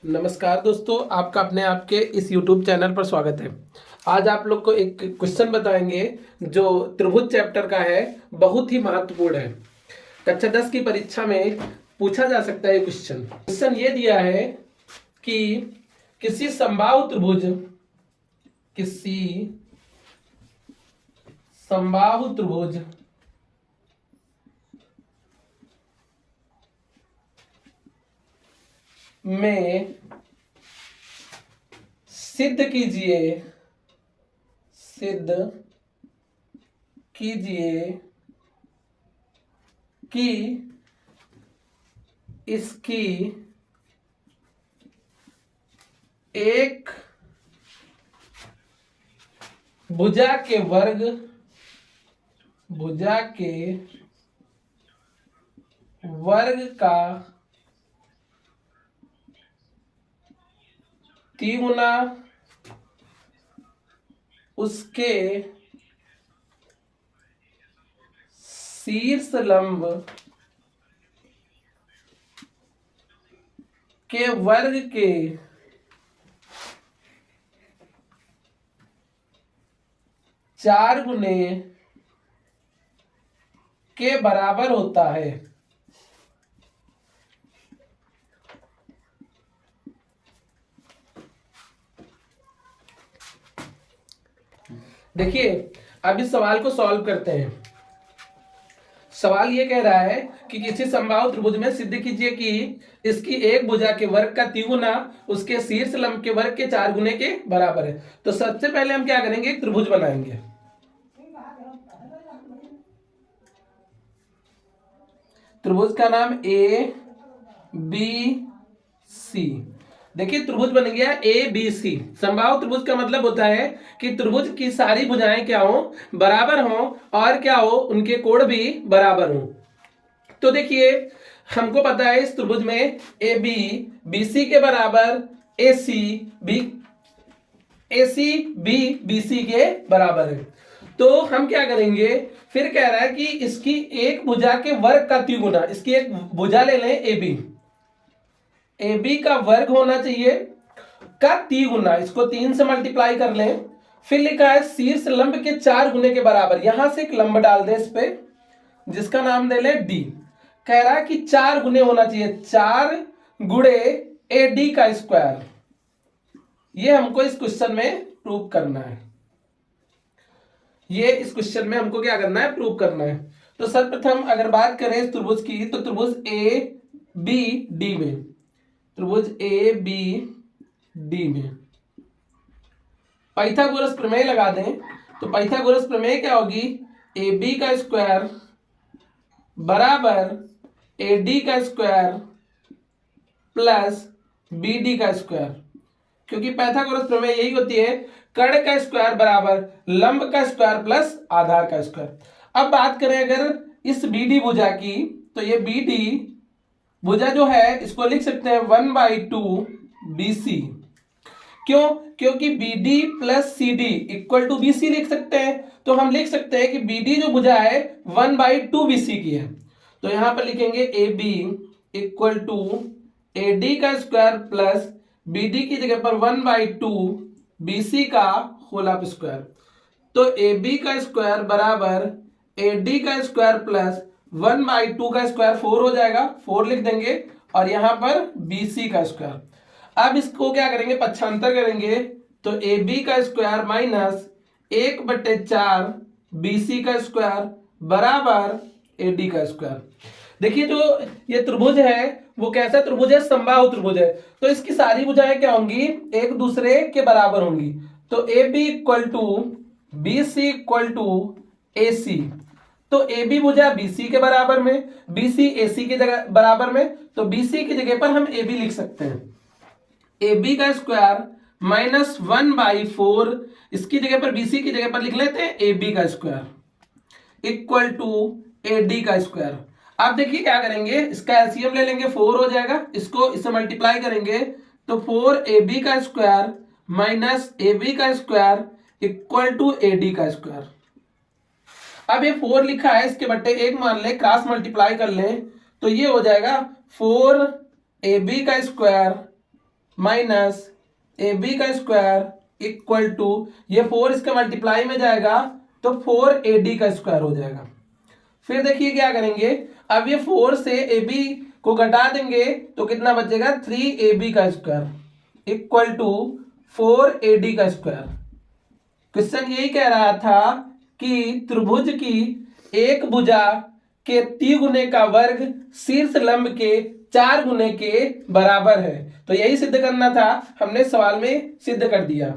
नमस्कार दोस्तों, आपका अपने आप के इस YouTube चैनल पर स्वागत है। आज आप लोग को एक क्वेश्चन बताएंगे जो त्रिभुज चैप्टर का है, बहुत ही महत्वपूर्ण है। कक्षा 10 की परीक्षा में पूछा जा सकता है ये क्वेश्चन। क्वेश्चन ये दिया है कि किसी समबाहु त्रिभुज में सिद्ध कीजिए कि इसकी एक भुजा के वर्ग का तिगुना उसके शीर्ष लंब के वर्ग के 4 गुने के बराबर होता है। देखिए, अब इस सवाल को सॉल्व करते हैं। सवाल ये कह रहा है कि किसी समबाहु त्रिभुज में सिद्ध कीजिए कि इसकी एक भुजा के वर्ग का तिगुना उसके शीर्ष लंब के वर्ग के 4 गुने के बराबर है। तो सबसे पहले हम क्या करेंगे, एक त्रिभुज बनाएंगे। त्रिभुज का नाम ए बी सी। देखिए, त्रिभुज बन गया ए बी सी। समबाहु त्रिभुज का मतलब होता है कि त्रिभुज की सारी भुजाएं क्या हो, बराबर हो, और क्या हो, उनके कोण भी बराबर हो। तो देखिए, हमको पता है इस त्रिभुज में ए बी बी सी के बराबर, ए सी बी बी सी के बराबर है। तो हम क्या करेंगे, फिर कह रहा है कि इसकी एक भुजा के वर्ग का तिगुना, इसकी एक भुजा ले लें ए बी का वर्ग होना चाहिए का तिगुना, इसको 3 से मल्टीप्लाई कर लें। फिर लिखा है शीर्ष लंब के 4 गुने के बराबर, यहां से एक लंब डाल दें इस पे, जिसका नाम दे लें डी। कह रहा है कि 4 गुने होना चाहिए, 4 गुणे ए डी का स्क्वायर। ये हमको इस क्वेश्चन में प्रूव करना है। ये इस क्वेश्चन में हमको क्या करना है, प्रूव करना है। तो सर्वप्रथम अगर बात करें इस त्रिभुज की, तो त्रिभुज ए बी डी में, त्रिभुज ए बी डी में पाइथागोरस प्रमेय लगा दें। तो पाइथागोरस प्रमेय क्या होगी, ए बी का स्क्वायर बराबर ए डी का स्क्वायर प्लस बी डी का स्क्वायर। क्योंकि पाइथागोरस प्रमेय यही होती है, कर्ण का स्क्वायर बराबर लंब का स्क्वायर प्लस आधार का स्क्वायर। अब बात करें अगर इस बीडी भुजा की, तो ये बीडी भुजा जो है इसको लिख सकते हैं 1/2 BC। क्यों? क्योंकि BD plus CD equal to BC लिख सकते हैं। तो हम लिख सकते हैं कि BD जो भुजा है 1/2 BC की है। तो यहां पर लिखेंगे AB इक्वल टू AD का स्क्वायर प्लस BD की जगह पर 1/2 BC का होल ऑफ स्क्वायर। तो AB का स्क्वायर बराबर AD का स्क्वायर प्लस 1/2 का स्क्वायर 4 हो जाएगा, 4 लिख देंगे, और यहां पर BC का स्क्वायर। अब इसको क्या करेंगे, पक्षांतर करेंगे। तो AB का स्क्वायर माइनस 1/4 BC का स्क्वायर बराबर AD का स्क्वायर। देखिए, जो ये त्रिभुज है वो कैसा त्रिभुज है, समबाहु त्रिभुज है। तो इसकी सारी भुजाएं क्या होंगी, एक दूसरे के बराबर होंगी। तो AB equal to BC equal to AC। तो AB भुजा BC के बराबर में, BC AC के जगह बराबर में, तो BC की जगह पर हम AB लिख सकते हैं। AB का स्क्वायर माइनस 1/4, इसकी जगह पर BC की जगह पर लिख लेते हैं AB का स्क्वायर इक्वल टू AD का स्क्वायर। अब देखिए क्या करेंगे, इसका एलसीएम ले लेंगे, 4 हो जाएगा, इसको इससे मल्टीप्लाई करेंगे तो 4AB का स्क्वायर माइनस AB का स्क्वायर इक्वल टू AD का स्क्वायर। अब ये 4 लिखा है, इसके बट्टे 1 मान ले, क्रॉस मल्टीप्लाई कर लें तो ये हो जाएगा 4AB का स्क्वायर माइनस ए बी का स्क्वायर इक्वल टू, ये 4 इसके मल्टीप्लाई में जाएगा तो 4AD का स्क्वायर हो जाएगा। फिर देखिए क्या करेंगे, अब ये 4 से ए बी को घटा देंगे तो कितना बचेगा, 3AB का स्क्वायर इक्वल टू 4AD का स्क्वायर। क्वेश्चन यही कह रहा था कि त्रिभुज की एक भुजा के 3 गुने का वर्ग शीर्ष लंब के 4 गुने के बराबर है। तो यही सिद्ध करना था, हमने सवाल में सिद्ध कर दिया।